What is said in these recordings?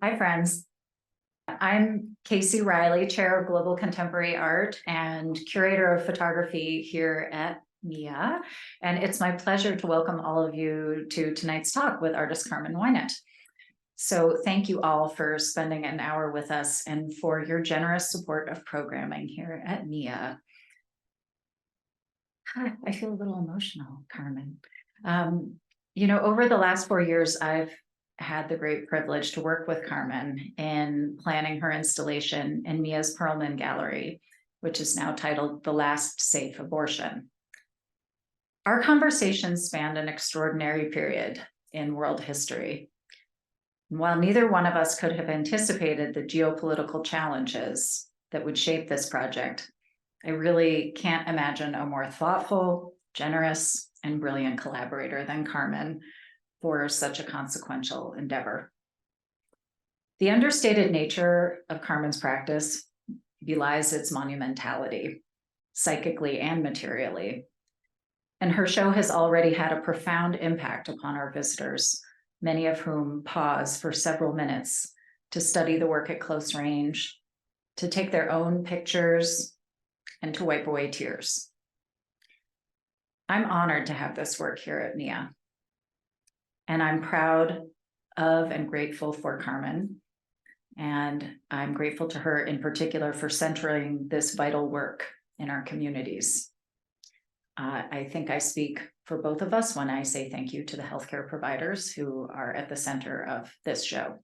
Hi, friends. I'm Casey Riley, Chair of Global Contemporary Art and Curator of Photography here at MIA. And it's my pleasure to welcome all of you to tonight's talk with artist Carmen Winant. So thank you all for spending an hour with us and for your generous support of programming here at MIA. I feel a little emotional, Carmen. Over the last 4 years, I've had the great privilege to work with Carmen in planning her installation in Mia's Perlman Gallery, which is now titled The Last Safe Abortion. Our conversations spanned an extraordinary period in world history. And while neither one of us could have anticipated the geopolitical challenges that would shape this project, I really can't imagine a more thoughtful, generous, and brilliant collaborator than Carmen for such a consequential endeavor. The understated nature of Carmen's practice belies its monumentality, psychically and materially. And her show has already had a profound impact upon our visitors, many of whom pause for several minutes to study the work at close range, to take their own pictures, and to wipe away tears. I'm honored to have this work here at MIA. And I'm proud of and grateful for Carmen. And I'm grateful to her in particular for centering this vital work in our communities. I think I speak for both of us when I say thank you to the healthcare providers who are at the center of this show.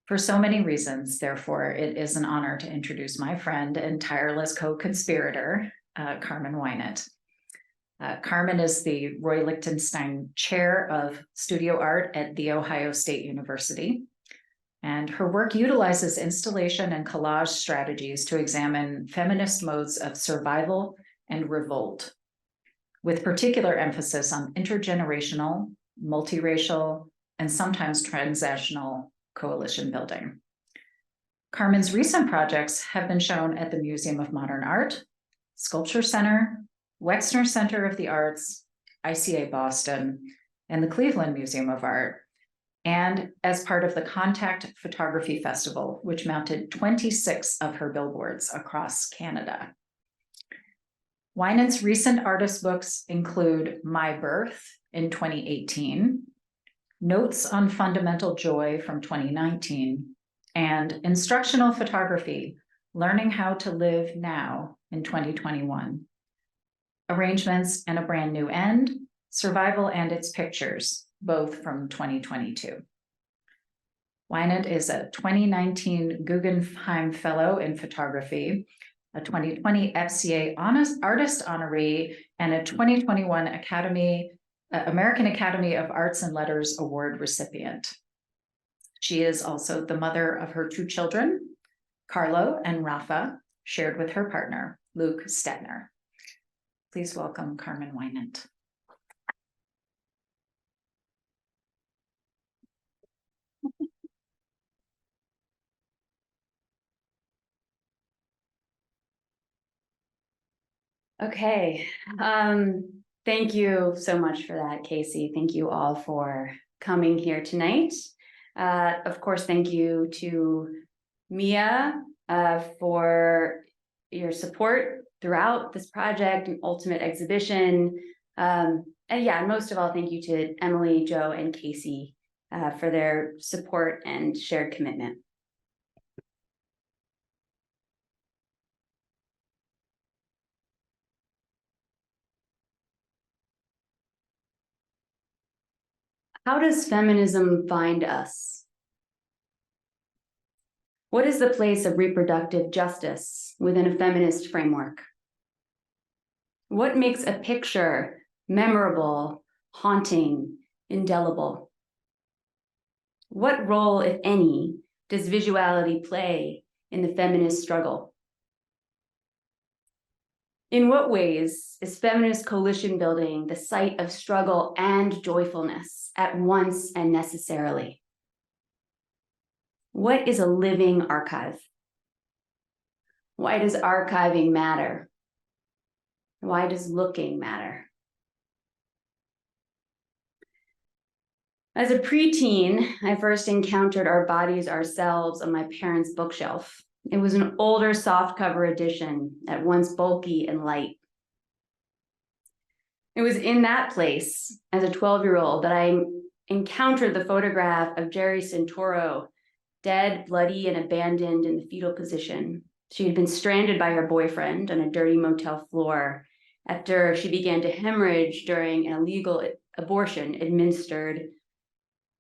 For so many reasons, therefore, it is an honor to introduce my friend and tireless co-conspirator, Carmen Winant. Carmen is the Roy Lichtenstein Chair of Studio Art at The Ohio State University, and her work utilizes installation and collage strategies to examine feminist modes of survival and revolt, with particular emphasis on intergenerational, multiracial, and sometimes transnational coalition building. Carmen's recent projects have been shown at the Museum of Modern Art, Sculpture Center, Wexner Center of the Arts, ICA Boston, and the Cleveland Museum of Art, and as part of the Contact Photography Festival, which mounted 26 of her billboards across Canada. Winant's recent artist books include My Birth in 2018, Notes on Fundamental Joy from 2019, and Instructional Photography, Learning How to Live Now in 2021. Arrangements and a Brand New End, Survival and Its Pictures, both from 2022. Winant is a 2019 Guggenheim Fellow in Photography, a 2020 FCA Artist Honoree, and a 2021 American Academy of Arts and Letters Award recipient. She is also the mother of her 2 children, Carlo and Rafa, shared with her partner, Luke Stetner. Please welcome Carmen Winant. Okay, thank you so much for that, Casey. Thank you all for coming here tonight. Of course, thank you to MIA for your support throughout this project and ultimate exhibition. And most of all, thank you to Emily, Joe, and Casey for their support and shared commitment. How does feminism find us? What is the place of reproductive justice within a feminist framework? What makes a picture memorable, haunting, indelible? What role, if any, does visuality play in the feminist struggle? In what ways is feminist coalition building the site of struggle and joyfulness at once and necessarily? What is a living archive? Why does archiving matter? Why does looking matter? As a preteen, I first encountered Our Bodies, Ourselves on my parents' bookshelf. It was an older softcover edition, at once bulky and light. It was in that place, as a 12-year-old, that I encountered the photograph of Jerry Santoro, dead, bloody, and abandoned in the fetal position. She had been stranded by her boyfriend on a dirty motel floor after she began to hemorrhage during an illegal abortion administered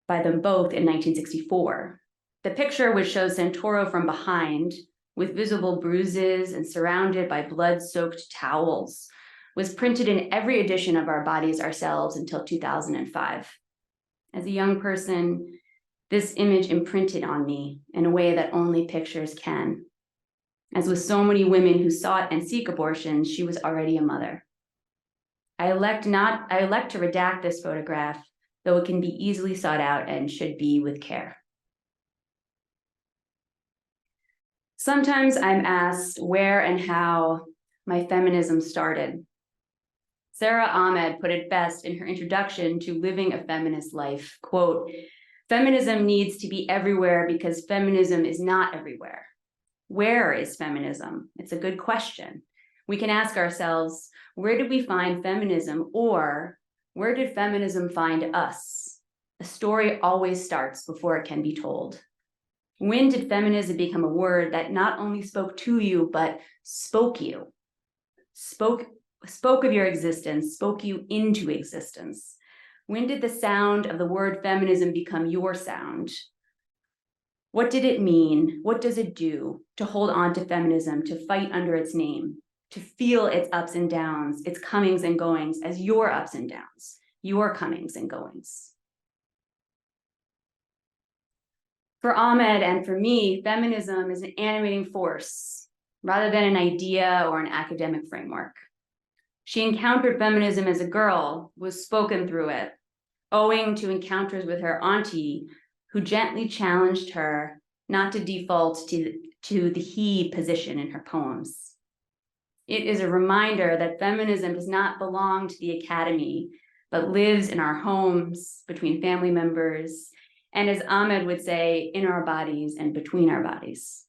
by them both in 1964. The picture, which shows Santoro from behind, with visible bruises and surrounded by blood-soaked towels, was printed in every edition of Our Bodies, Ourselves until 2005. As a young person, this image imprinted on me in a way that only pictures can. As with so many women who sought and seek abortion, she was already a mother. I elect to redact this photograph, though it can be easily sought out and should be with care. Sometimes I'm asked where and how my feminism started. Sarah Ahmed put it best in her introduction to Living a Feminist Life, quote, "Feminism needs to be everywhere because feminism is not everywhere." Where is feminism? It's a good question. We can ask ourselves, where did we find feminism, or where did feminism find us? A story always starts before it can be told. When did feminism become a word that not only spoke to you, but spoke you? Spoke of your existence, spoke you into existence. When did the sound of the word feminism become your sound? What did it mean? What does it do to hold on to feminism, to fight under its name, to feel its ups and downs, its comings and goings as your ups and downs, your comings and goings? For Ahmed and for me, feminism is an animating force rather than an idea or an academic framework. She encountered feminism as a girl, was spoken through it, owing to encounters with her auntie, who gently challenged her not to default to the he position in her poems. It is a reminder that feminism does not belong to the academy, but lives in our homes, between family members, and as Ahmed would say, in our bodies and between our bodies.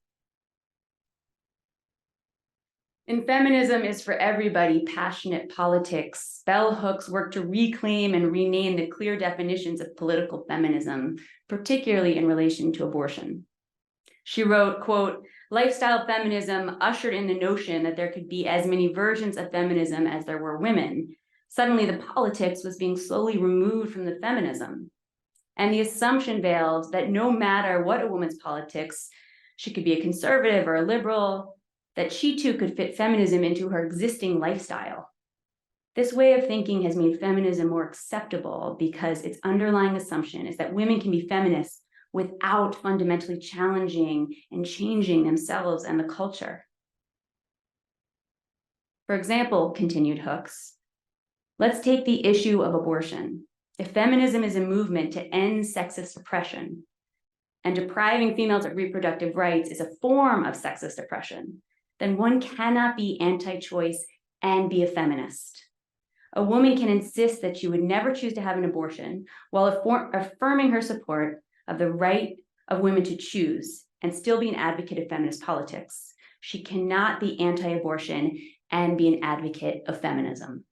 In Feminism is for Everybody, Passionate Politics, bell hooks work to reclaim and rename the clear definitions of political feminism, particularly in relation to abortion. She wrote, quote, "Lifestyle feminism ushered in the notion that there could be as many versions of feminism as there were women. Suddenly the politics was being slowly removed from the feminism. And the assumption veiled that no matter what a woman's politics, she could be a conservative or a liberal, that she too could fit feminism into her existing lifestyle. This way of thinking has made feminism more acceptable because its underlying assumption is that women can be feminists without fundamentally challenging and changing themselves and the culture." For example, continued Hooks, let's take the issue of abortion. If feminism is a movement to end sexist oppression, and depriving females of reproductive rights is a form of sexist oppression, then one cannot be anti-choice and be a feminist. A woman can insist that she would never choose to have an abortion while affirming her support of the right of women to choose and still be an advocate of feminist politics. She cannot be anti-abortion and be an advocate of feminism.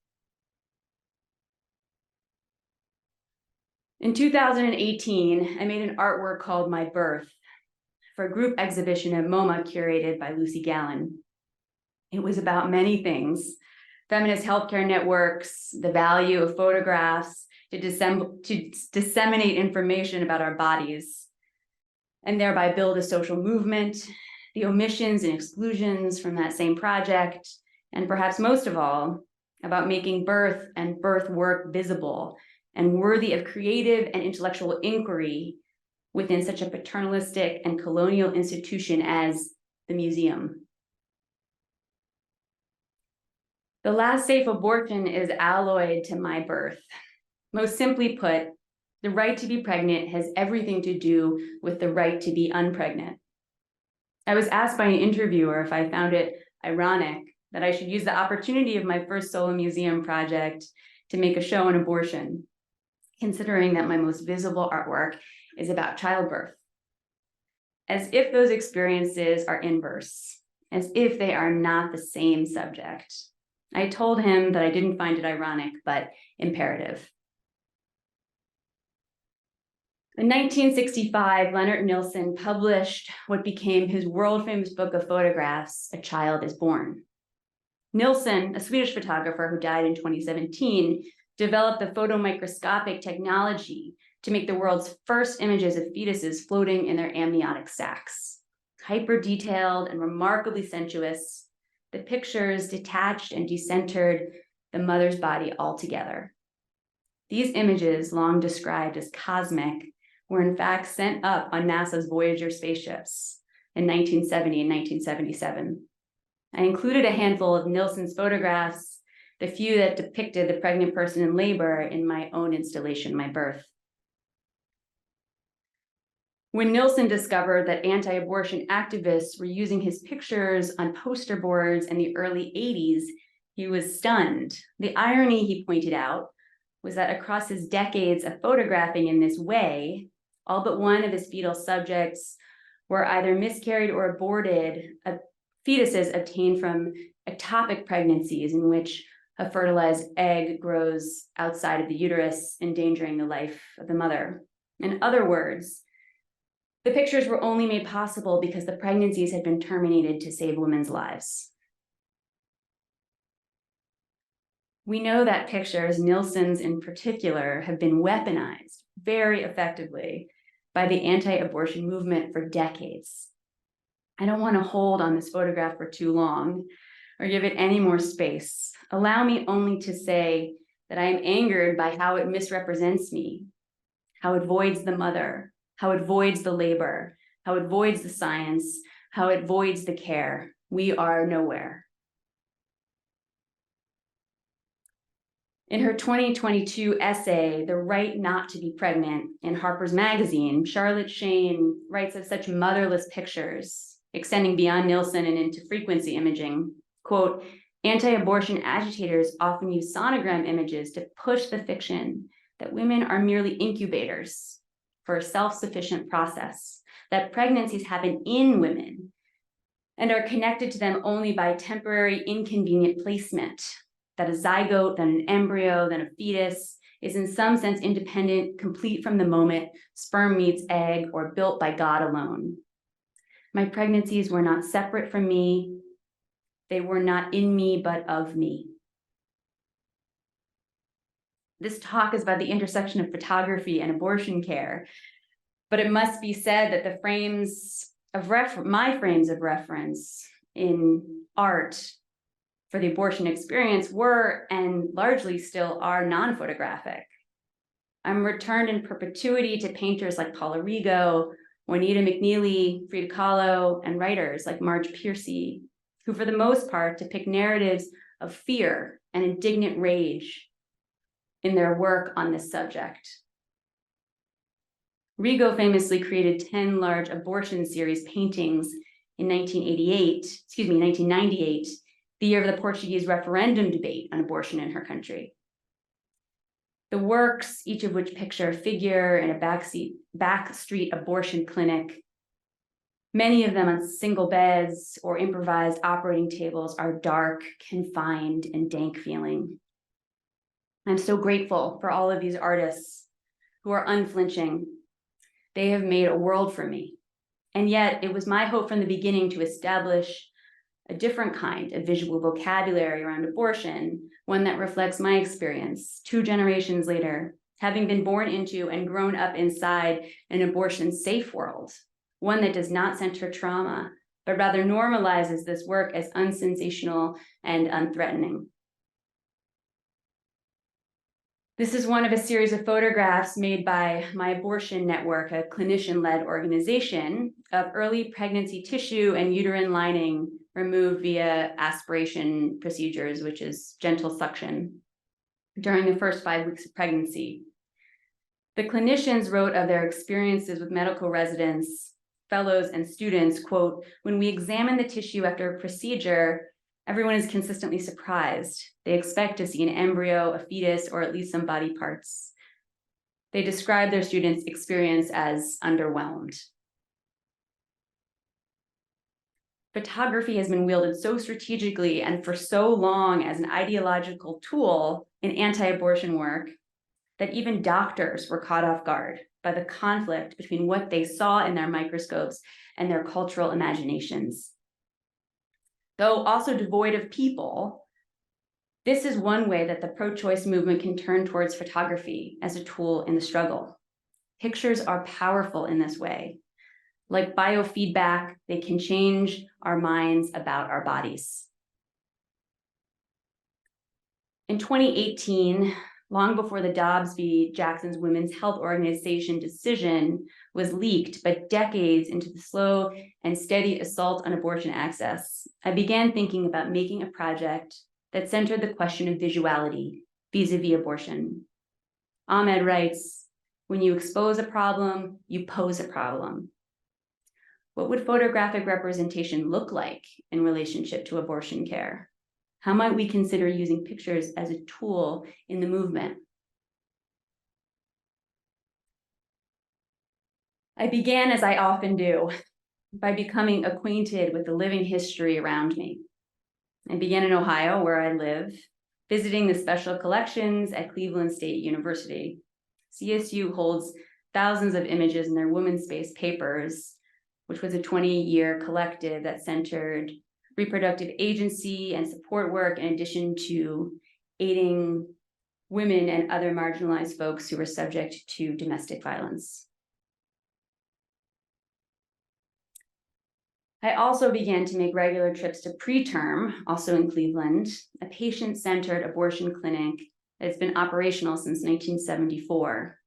In 2018, I made an artwork called My Birth for a group exhibition at MoMA curated by Lucy Gallen. It was about many things: feminist healthcare networks, the value of photographs to disseminate information about our bodies, and thereby build a social movement, the omissions and exclusions from that same project, and perhaps most of all, about making birth and birth work visible and worthy of creative and intellectual inquiry within such a paternalistic and colonial institution as the museum. The last safe abortion is alloyed to My Birth. Most simply put, the right to be pregnant has everything to do with the right to be unpregnant. I was asked by an interviewer if I found it ironic that I should use the opportunity of my first solo museum project to make a show on abortion. considering that my most visible artwork is about childbirth. As if those experiences are inverse, as if they are not the same subject. I told him that I didn't find it ironic, but imperative. In 1965, Leonard Nilsson published what became his world-famous book of photographs, A Child is Born. Nilsson, a Swedish photographer who died in 2017, developed the photomicroscopic technology to make the world's first images of fetuses floating in their amniotic sacs. Hyper-detailed and remarkably sensuous, the pictures detached and decentered the mother's body altogether. These images, long described as cosmic, were in fact sent up on NASA's Voyager spaceships in 1970 and 1977. I included a handful of Nilsson's photographs, the few that depicted the pregnant person in labor, in my own installation, My Birth. When Nilsson discovered that anti-abortion activists were using his pictures on poster boards in the early 80s, he was stunned. The irony, he pointed out, was that across his decades of photographing in this way, all but one of his fetal subjects were either miscarried or aborted, fetuses obtained from ectopic pregnancies in which a fertilized egg grows outside of the uterus, endangering the life of the mother. In other words, the pictures were only made possible because the pregnancies had been terminated to save women's lives. We know that pictures, Nilsson's in particular, have been weaponized very effectively by the anti-abortion movement for decades. I don't want to hold on this photograph for too long or give it any more space. Allow me only to say that I am angered by how it misrepresents me, how it voids the mother, how it voids the labor, how it voids the science, how it voids the care. We are nowhere. In her 2022 essay, The Right Not to Be Pregnant, in Harper's Magazine, Charlotte Shane writes of such motherless pictures, extending beyond Nilsson and into frequency imaging. Quote, anti-abortion agitators often use sonogram images to push the fiction that women are merely incubators for a self-sufficient process, that pregnancies happen in women and are connected to them only by temporary inconvenient placement, that a zygote, then an embryo, then a fetus is in some sense independent, complete from the moment sperm meets egg, or built by God alone. My pregnancies were not separate from me. They were not in me, but of me. This talk is about the intersection of photography and abortion care, but it must be said that the my frames of reference in art for the abortion experience were, and largely still are, non-photographic. I'm returned in perpetuity to painters like Paula Rigo, Juanita McNeely, Frida Kahlo, and writers like Marge Piercy, who for the most part depict narratives of fear and indignant rage in their work on this subject. Rigo famously created 10 large abortion series paintings in 1998, the year of the Portuguese referendum debate on abortion in her country. The works, each of which picture a figure in a backstreet abortion clinic, many of them on single beds or improvised operating tables, are dark, confined, and dank feeling. I'm so grateful for all of these artists who are unflinching. They have made a world for me. And yet it was my hope from the beginning to establish a different kind of visual vocabulary around abortion, one that reflects my experience 2 generations later, having been born into and grown up inside an abortion-safe world, one that does not center trauma, but rather normalizes this work as unsensational and unthreatening. This is one of a series of photographs made by My Abortion Network, a clinician-led organization, of early pregnancy tissue and uterine lining removed via aspiration procedures, which is gentle suction, during the first 5 weeks of pregnancy. The clinicians wrote of their experiences with medical residents, fellows, and students, quote, when we examine the tissue after a procedure, everyone is consistently surprised. They expect to see an embryo, a fetus, or at least some body parts. They describe their students' experience as underwhelmed. Photography has been wielded so strategically and for so long as an ideological tool in anti-abortion work that even doctors were caught off guard by the conflict between what they saw in their microscopes and their cultural imaginations. Though also devoid of people, this is one way that the pro-choice movement can turn towards photography as a tool in the struggle. Pictures are powerful in this way. Like biofeedback, they can change our minds about our bodies. In 2018, long before the Dobbs v. Jackson's Women's Health Organization decision was leaked, but decades into the slow and steady assault on abortion access, I began thinking about making a project that centered the question of visuality vis-a-vis abortion. Ahmed writes, "When you expose a problem, you pose a problem." What would photographic representation look like in relationship to abortion care? How might we consider using pictures as a tool in the movement? I began, as I often do, by becoming acquainted with the living history around me. I began in Ohio, where I live, visiting the special collections at Cleveland State University. CSU holds thousands of images in their Women's Space papers, which was a 20-year collective that centered reproductive agency and support work in addition to aiding women and other marginalized folks who were subject to domestic violence. I also began to make regular trips to Preterm, also in Cleveland, a patient-centered abortion clinic that's been operational since 1974.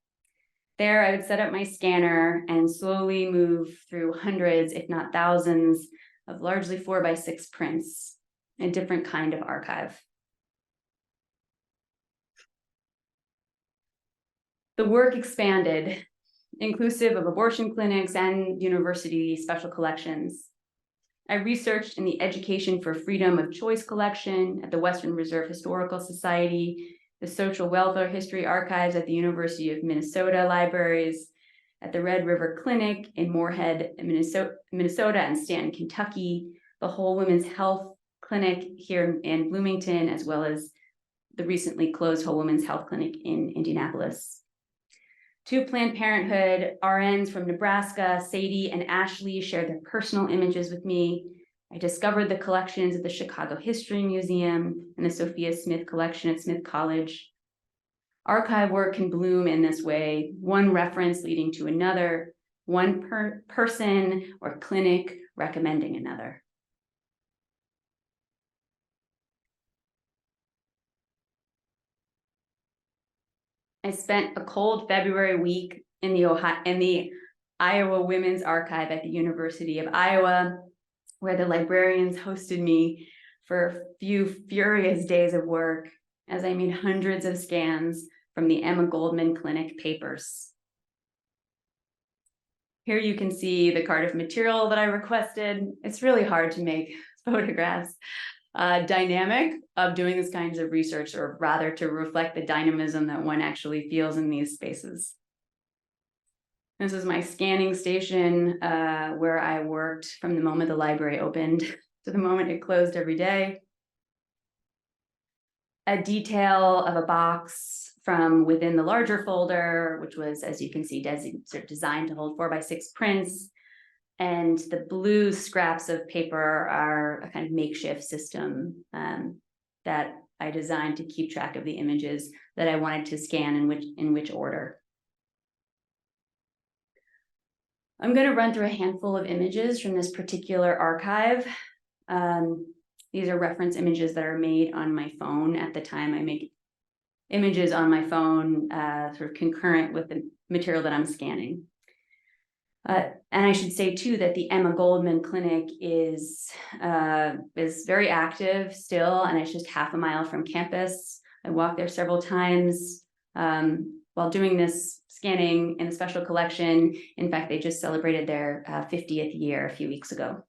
There, I would set up my scanner and slowly move through hundreds, if not thousands, of largely 4x6 prints, a different kind of archive. The work expanded, inclusive of abortion clinics and university special collections. I researched in the Education for Freedom of Choice collection at the Western Reserve Historical Society, the Social Welfare History Archives at the University of Minnesota Libraries, at the Red River Clinic in Moorhead, Minnesota, and Stanton, Kentucky, the Whole Women's Health Clinic here in Bloomington, as well as the recently closed Whole Women's Health Clinic in Indianapolis. Two Planned Parenthood RNs from Nebraska, Sadie and Ashley, shared their personal images with me. I discovered the collections at the Chicago History Museum and the Sophia Smith Collection at Smith College. Archive work can bloom in this way, one reference leading to another, one person or clinic recommending another. I spent a cold February week in the Iowa Women's Archive at the University of Iowa, where the librarians hosted me for a few furious days of work as I made hundreds of scans from the Emma Goldman Clinic papers. Here you can see the Cardiff material that I requested. It's really hard to make photographs dynamic of doing these kinds of research, or rather to reflect the dynamism that one actually feels in these spaces. This is my scanning station where I worked from the moment the library opened to the moment it closed every day. A detail of a box from within the larger folder, which was, as you can see, designed to hold 4x6 prints. And the blue scraps of paper are a kind of makeshift system that I designed to keep track of the images that I wanted to scan in which order. I'm going to run through a handful of images from this particular archive. These are reference images that are made on my phone at the time. I make images on my phone sort of concurrent with the material that I'm scanning. And I should say too that the Emma Goldman Clinic is very active still, and it's just half a mile from campus. I walked there several times while doing this scanning in a special collection. In fact, they just celebrated their 50th year a few weeks ago.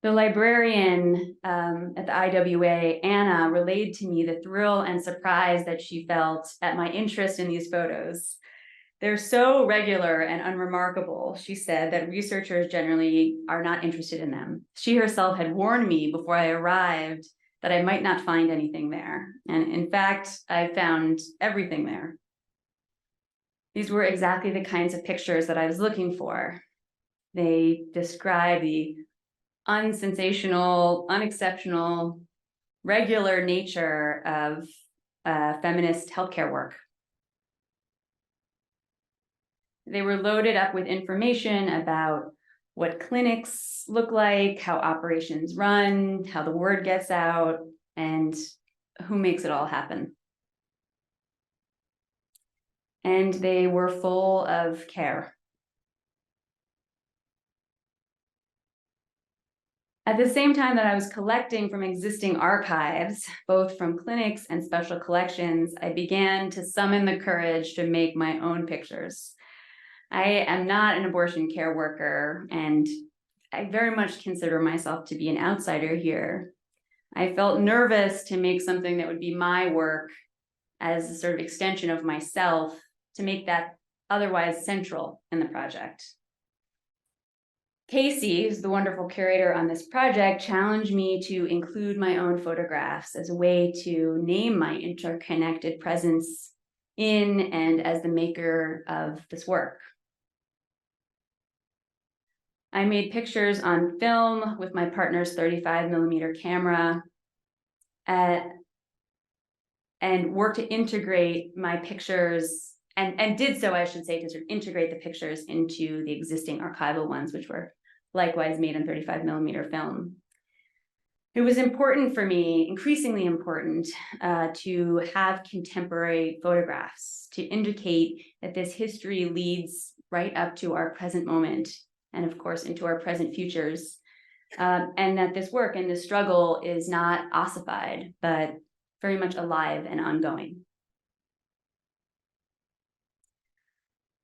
The librarian at the IWA, Anna, relayed to me the thrill and surprise that she felt at my interest in these photos. They're so regular and unremarkable, she said, that researchers generally are not interested in them. She herself had warned me before I arrived that I might not find anything there. And in fact, I found everything there. These were exactly the kinds of pictures that I was looking for. They describe the unsensational, unexceptional, regular nature of feminist healthcare work. They were loaded up with information about what clinics look like, how operations run, how the word gets out, and who makes it all happen. And they were full of care. At the same time that I was collecting from existing archives, both from clinics and special collections, I began to summon the courage to make my own pictures. I am not an abortion care worker, and I very much consider myself to be an outsider here. I felt nervous to make something that would be my work as a sort of extension of myself, to make that otherwise central in the project. Casey, who's the wonderful curator on this project, challenged me to include my own photographs as a way to name my interconnected presence in and as the maker of this work. I made pictures on film with my partner's 35mm camera and worked to integrate my pictures, and did so, I should say, to sort of integrate the pictures into the existing archival ones, which were likewise made on 35mm film. It was important for me, increasingly important, to have contemporary photographs to indicate that this history leads right up to our present moment, and of course into our present futures, and that this work and this struggle is not ossified, but very much alive and ongoing.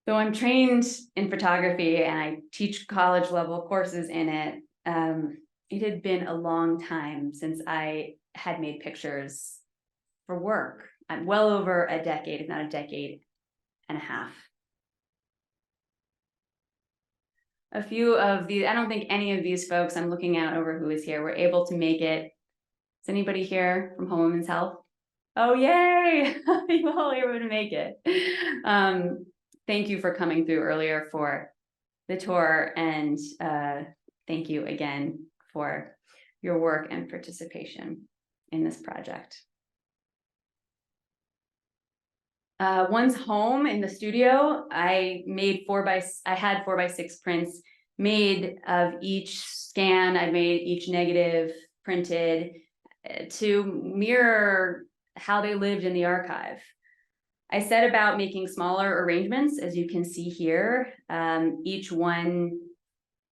So I'm trained in photography and I teach college level courses in it. It had been a long time since I had made pictures for work. Well over a decade, if not a decade and a half. A few of these, I don't think any of these folks I'm looking out over who is here were able to make it. Is anybody here from Home Women's Health? Oh, yay! You all able to make it. Thank you for coming through earlier for the tour, and thank you again for your work and participation in this project. Once home in the studio, I had 4x6 prints made of each scan. I made each negative printed to mirror how they lived in the archive. I set about making smaller arrangements, as you can see here, each one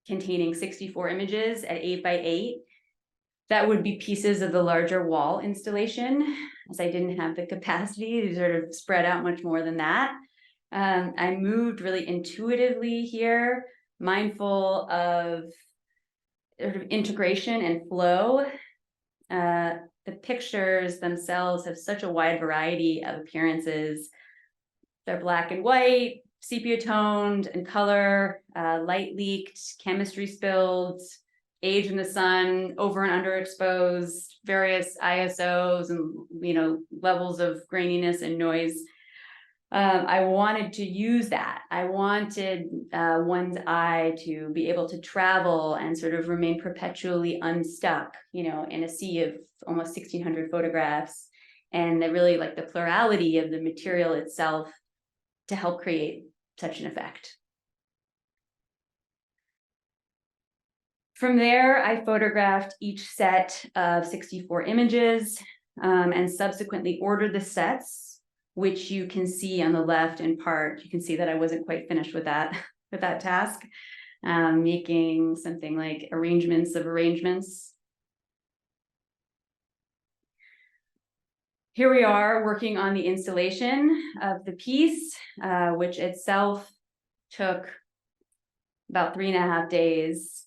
containing 64 images at 8x8. That would be pieces of the larger wall installation, as I didn't have the capacity to sort of spread out much more than that. I moved really intuitively here, mindful of sort of integration and flow. The pictures themselves have such a wide variety of appearances. They're black and white, sepia toned and color, light leaked, chemistry spilled, age in the sun, over and underexposed, various ISOs and levels of graininess and noise. I wanted to use that. I wanted one's eye to be able to travel and sort of remain perpetually unstuck, in a sea of almost 1,600 photographs, and really like the plurality of the material itself to help create such an effect. From there, I photographed each set of 64 images and subsequently ordered the sets, which you can see on the left in part. You can see that I wasn't quite finished with that task, making something like arrangements of arrangements. Here we are working on the installation of the piece, which itself took about 3.5 days.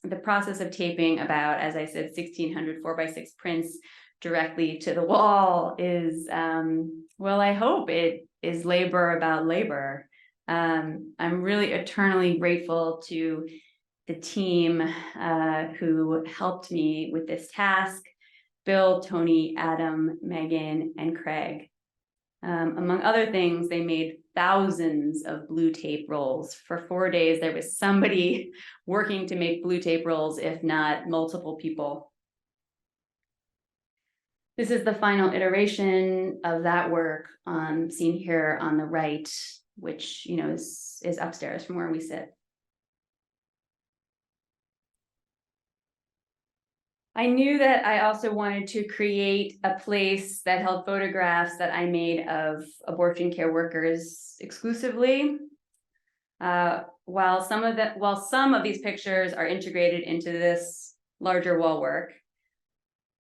the process of taping about, as I said, 1,600 4x6 prints directly to the wall is, well, I hope it is labor about labor. I'm really eternally grateful to the team who helped me with this task: Bill, Tony, Adam, Megan, and Craig. Among other things, they made thousands of blue tape rolls. For 4 days, there was somebody working to make blue tape rolls, if not multiple people. This is the final iteration of that work, seen here on the right, which, you know, is upstairs from where we sit. I knew that I also wanted to create a place that held photographs that I made of abortion care workers exclusively. While some of these pictures are integrated into this larger wall work,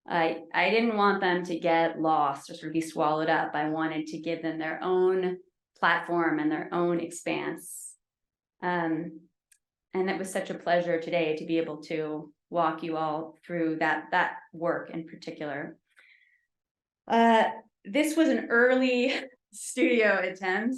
I didn't want them to get lost or sort of be swallowed up. I wanted to give them their own platform and their own expanse. And it was such a pleasure today to be able to walk you all through that work in particular. This was an early studio attempt,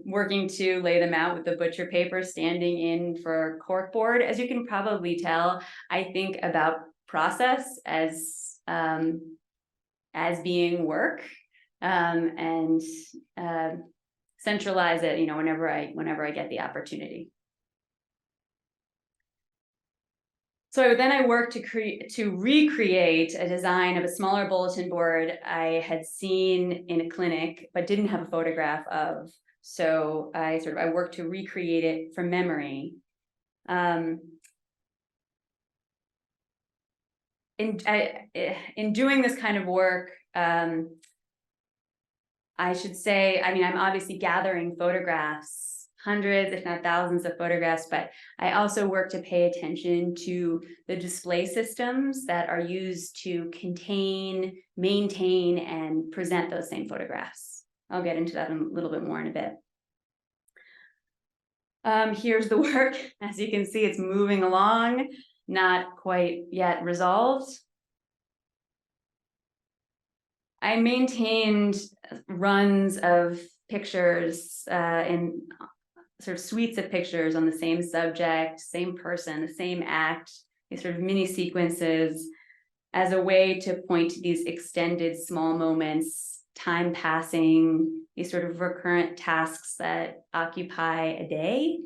working to lay them out with the butcher paper standing in for corkboard. As you can probably tell, I think about process as being work, and centralize it, you know, whenever I get the opportunity. So then I worked to recreate a design of a smaller bulletin board I had seen in a clinic, but didn't have a photograph of. So I worked to recreate it from memory. In doing this kind of work, I should say, I mean, I'm obviously gathering photographs, hundreds, if not thousands of photographs, but I also work to pay attention to the display systems that are used to contain, maintain, and present those same photographs. I'll get into that a little bit more in a bit. Here's the work. As you can see, it's moving along, not quite yet resolved. I maintained runs of pictures in sort of suites of pictures on the same subject, same person, the same act, these sort of mini sequences, as a way to point to these extended small moments, time passing, these sort of recurrent tasks that occupy a day.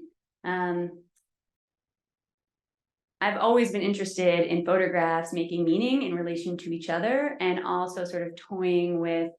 I've always been interested in photographs making meaning in relation to each other, and also sort of toying with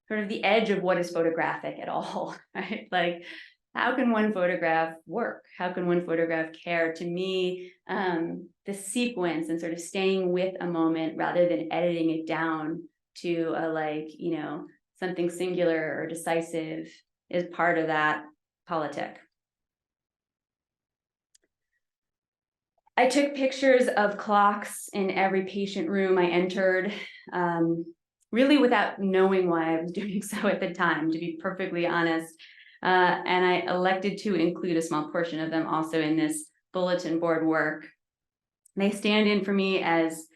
sort of the edge of what is photographic at all, right? Like, how can one photograph work? How can one photograph care? To me, the sequence and sort of staying with a moment rather than editing it down to a, like, you know, something singular or decisive is part of that politic. I took pictures of clocks in every patient room I entered, really without knowing why I was doing so at the time, to be perfectly honest. And I elected to include a small portion of them also in this bulletin board work. They stand in for me as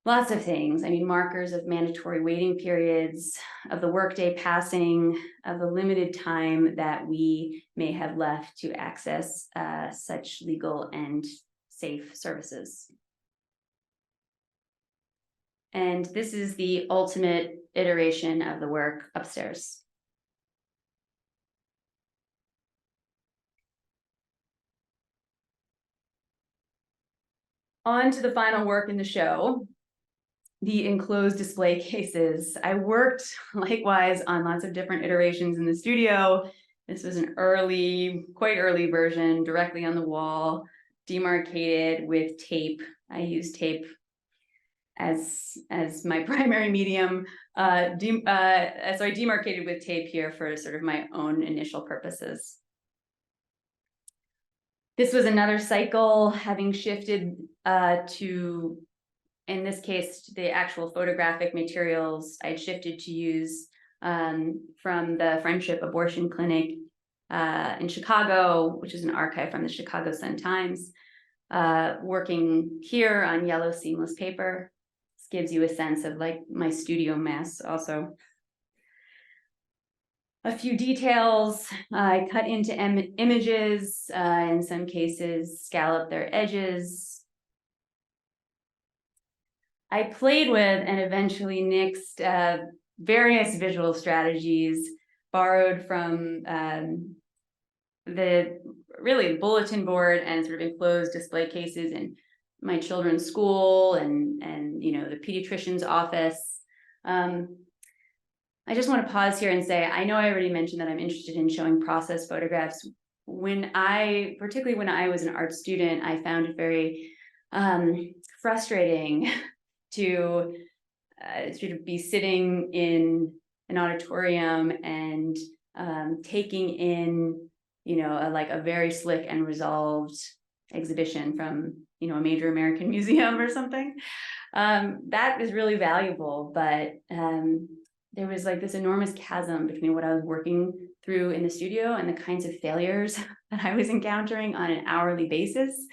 lots of things. I mean, markers of mandatory waiting periods, of the workday passing, of the limited time that we may have left to access such legal and safe services. And this is the ultimate iteration of the work upstairs. On to the final work in the show, the enclosed display cases. I worked likewise on lots of different iterations in the studio. This was an early, quite early version, directly on the wall, demarcated with tape. I use tape as my primary medium. So I demarcated with tape here for sort of my own initial purposes. This was another cycle, having shifted to, in this case, the actual photographic materials I'd shifted to use from the Friendship Abortion Clinic in Chicago, which is an archive from the Chicago Sun-Times, working here on yellow seamless paper. This gives you a sense of like my studio mess also. A few details, I cut into images, in some cases scallop their edges. I played with and eventually nixed various visual strategies borrowed from the bulletin board and sort of enclosed display cases in my children's school and the pediatrician's office. I just want to pause here and say, I know I already mentioned that I'm interested in showing process photographs. Particularly when I was an art student, I found it very frustrating to sort of be sitting in an auditorium and taking in, a very slick and resolved exhibition from, a major American museum or something. That is really valuable, but there was like this enormous chasm between what I was working through in the studio and the kinds of failures that I was encountering on an hourly basis,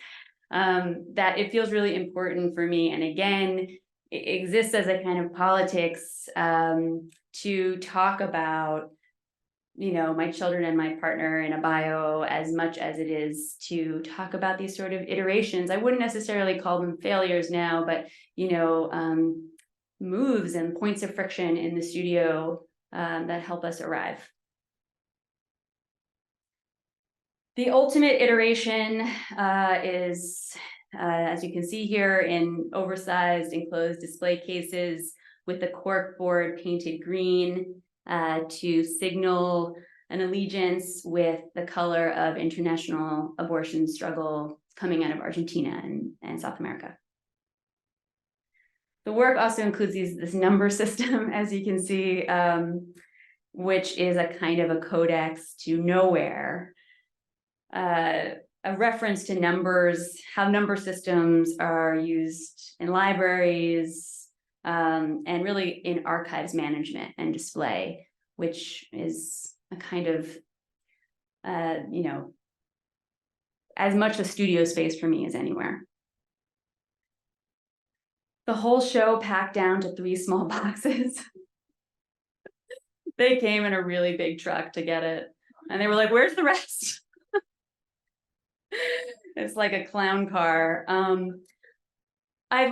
that it feels really important for me. And again, it exists as a kind of politics to talk about, my children and my partner in a bio as much as it is to talk about these sort of iterations. I wouldn't necessarily call them failures now, but, moves and points of friction in the studio that help us arrive. The ultimate iteration is, as you can see here, in oversized enclosed display cases with the cork board painted green to signal an allegiance with the color of international abortion struggle coming out of Argentina and South America. The work also includes this number system, as you can see, which is a kind of a codex to nowhere, a reference to numbers, how number systems are used in libraries, and really in archives management and display, which is a kind of, as much a studio space for me as anywhere. The whole show packed down to 3 small boxes. They came in a really big truck to get it. And they were like, where's the rest? It's like a clown car. I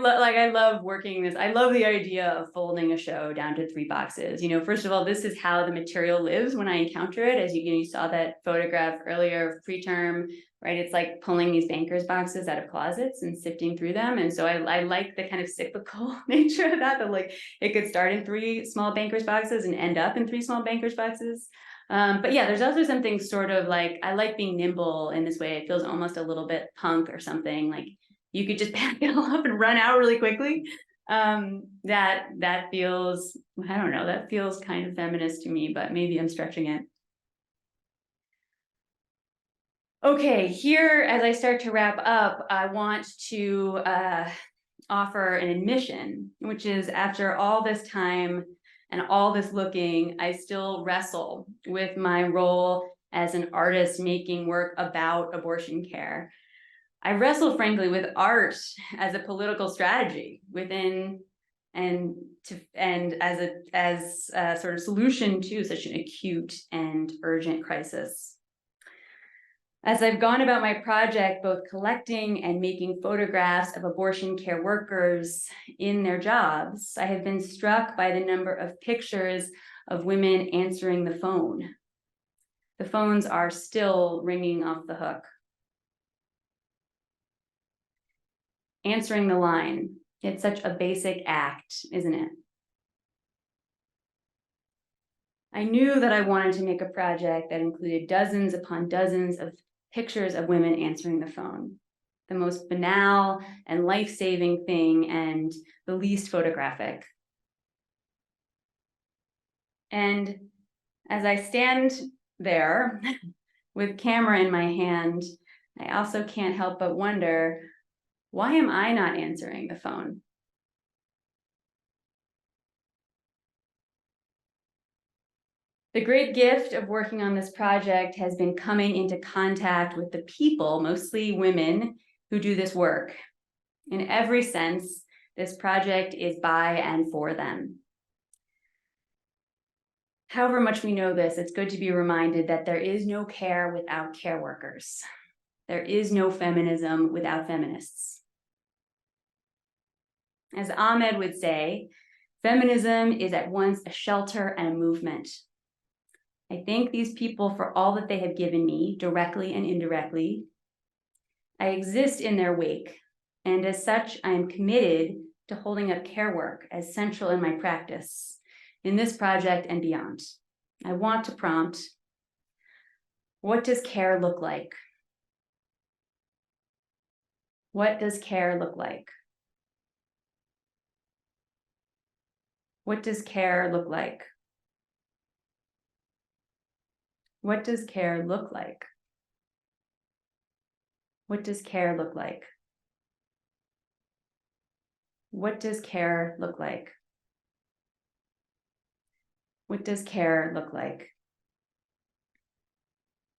love working this. I love the idea of folding a show down to 3 boxes. First of all, this is how the material lives when I encounter it. As you saw that photograph earlier of preterm, right? It's like pulling these bankers boxes out of closets and sifting through them. And so I like the kind of cyclical nature of that like it could start in 3 small bankers boxes and end up in 3 small bankers boxes. But yeah, there's also something sort of like, I like being nimble in this way. It feels almost a little bit punk or something, like you could just pack it all up and run out really quickly. That feels, I don't know, that feels kind of feminist to me, but maybe I'm stretching it. Okay, here, as I start to wrap up, I want to offer an admission, which is after all this time and all this looking, I still wrestle with my role as an artist making work about abortion care. I wrestle, frankly, with art as a political strategy within and as a sort of solution to such an acute and urgent crisis. As I've gone about my project, both collecting and making photographs of abortion care workers in their jobs, I have been struck by the number of pictures of women answering the phone. The phones are still ringing off the hook. Answering the line, it's such a basic act, isn't it? I knew that I wanted to make a project that included dozens upon dozens of pictures of women answering the phone, the most banal and life-saving thing and the least photographic. And as I stand there with camera in my hand, I also can't help but wonder, why am I not answering the phone? The great gift of working on this project has been coming into contact with the people, mostly women, who do this work. In every sense, this project is by and for them. However much we know this, it's good to be reminded that there is no care without care workers. There is no feminism without feminists. As Ahmed would say, feminism is at once a shelter and a movement. I thank these people for all that they have given me, directly and indirectly. I exist in their wake, and as such, I am committed to holding up care work as central in my practice, in this project and beyond. I want to prompt, what does care look like? What does care look like? What does care look like? What does care look like? What does care look like? What does care look like? What does care look like?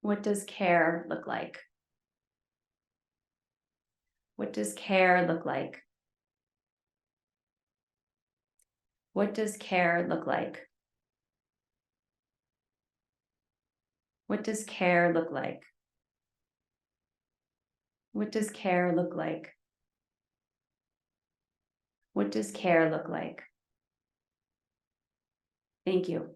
What does care look like? What does care look like? What does care look like? What does care look like? What does care look like? What does care look like? Thank you.